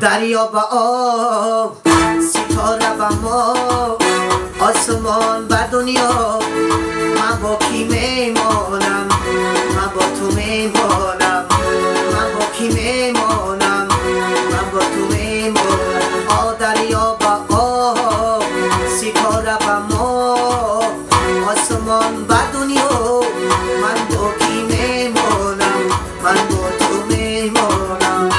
دریا با آب، ستاره با ما، آسمان و دنیا. من با کی میمانم، من با تو میمانم، من با کی میمانم، من با تو میمانم. دریا با آب، ستاره با ما، آسمان و دنیا. من با کی میمانم، من با تو میمانم.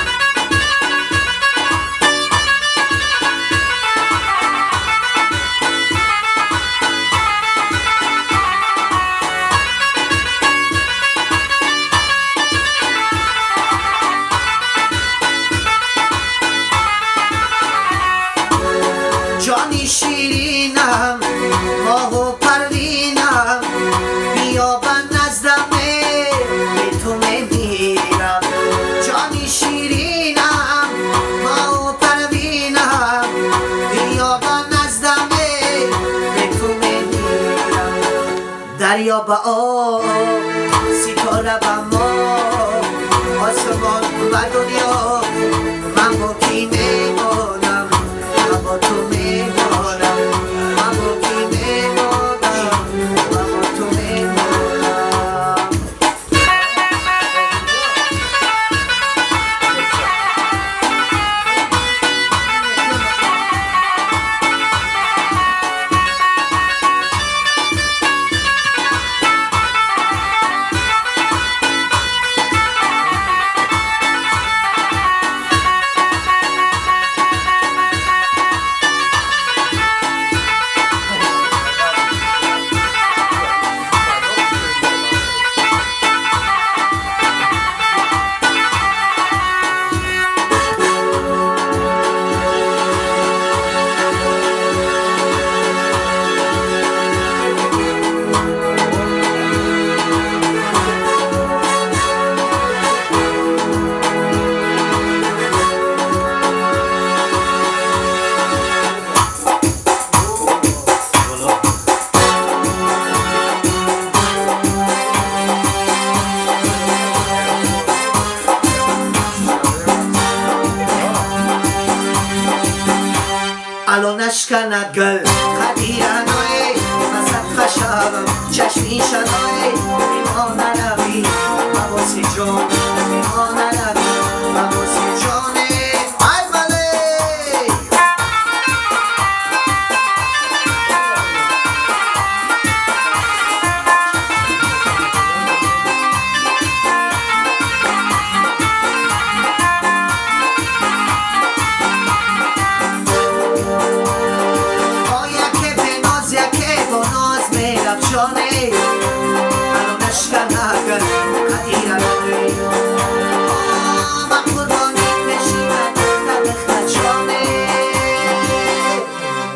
جانی شیرینم، ماه و پروینم، بیا به نزدمه، به تو میمیرم. جانی شیرینم، ماه و پروینم، بیا به نزدمه، به تو میمیرم. دریا با آب، ستاره با ما، آسمان و دنیا. من با کی میمانم، من با تو میمانم، من با کی میمانم، من با تو میمانم. الان اشکند گل قدیرانوی مسد خشبم چشمی شنوی میمانه روی مواسی جان، میمانه روی مواسی جانه. ای بله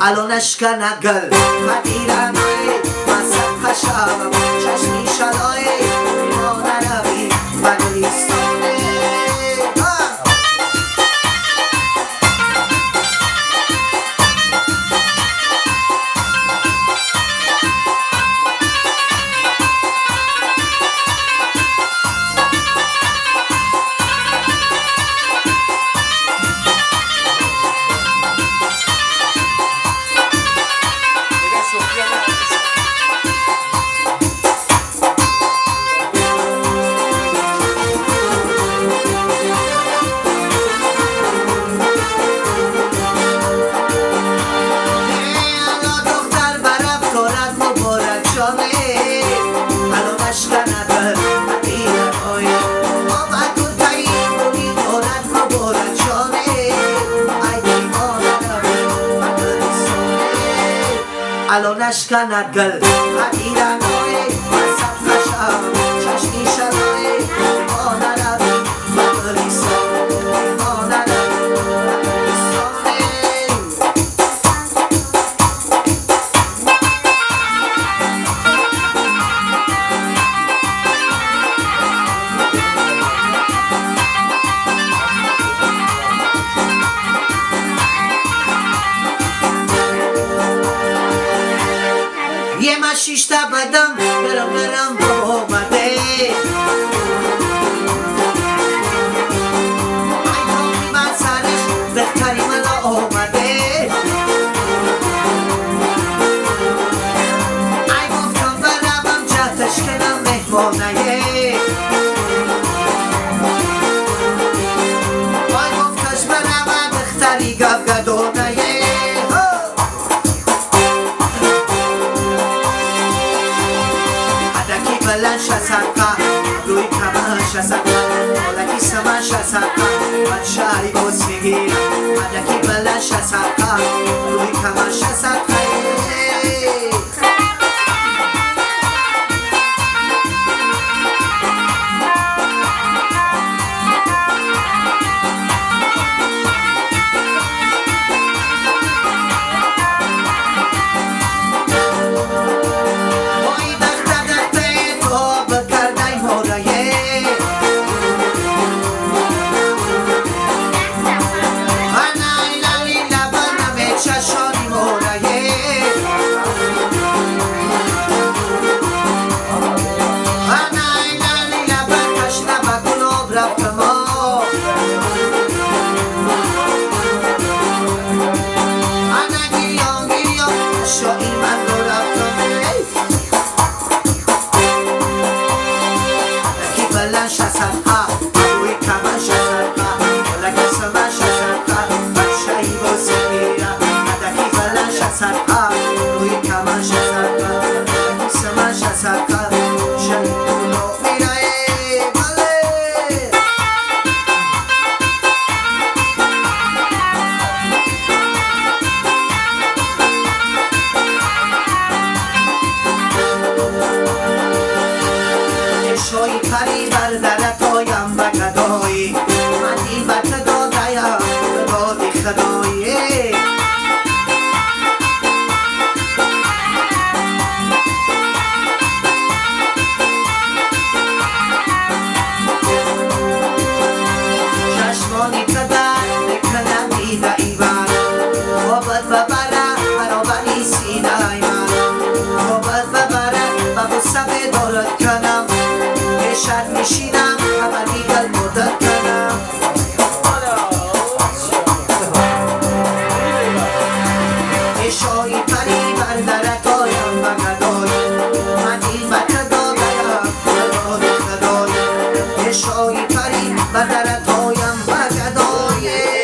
الان اشکند گل قدیرانوی مسد خشبم چشمی شنوی میمانه روی بگلیستانه. الان اشکند گل قدیرانوی مسد خشبم چشمی شنوی میمانه روی بگلیستانه، میمانه روی بگلیستانه. یه مشیشته بدم دیوانه وای گفتش برم دختری گفگدانه هدکی بلند شسقه روی کمرش شسقه مالکی سمن شسقه من شهری گوز میگیرم هدکی بلند شسقه روی کمرش شسقه شوی پری بر درت آیم و گدایی من این بط دادایم دادی خدایی چشمانی قدر بکنم دیده ایوان بابت ببره برابری سینه ایمان بابت ببره و بسبه دارد کنم شد میشینم همه دیگر مدت کنم اشایی پری بر درت آیم و گدایی من این بط دادایم و داد خدایی اشایی پری بر درت آیم و گدایی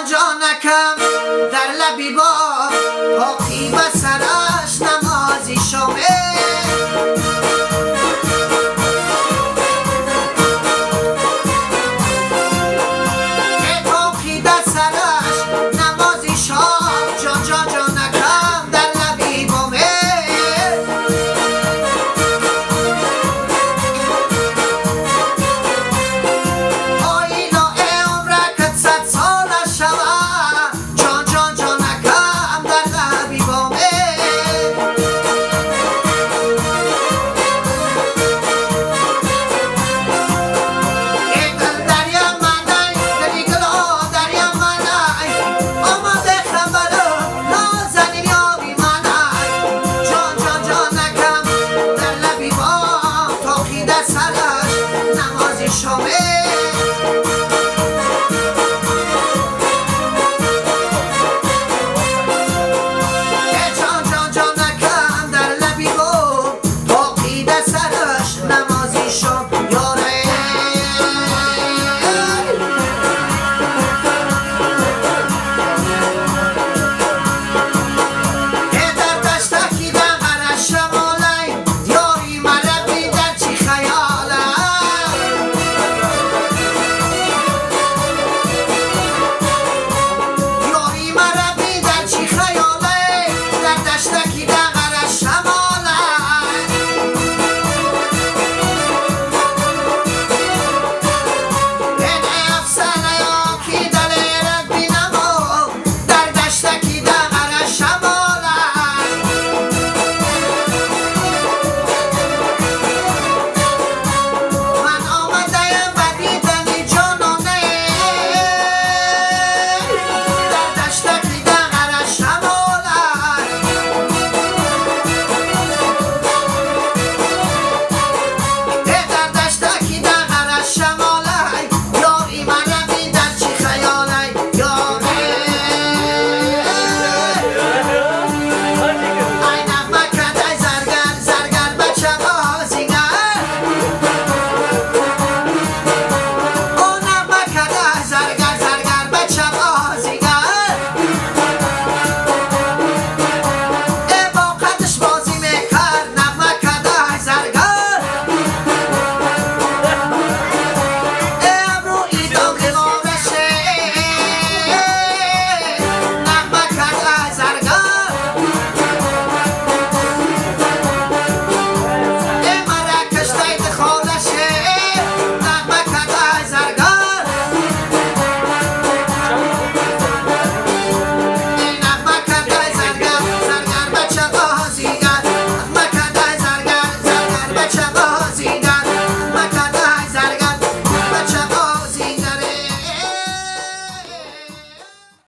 جانکم در لبی با پاکی و سرم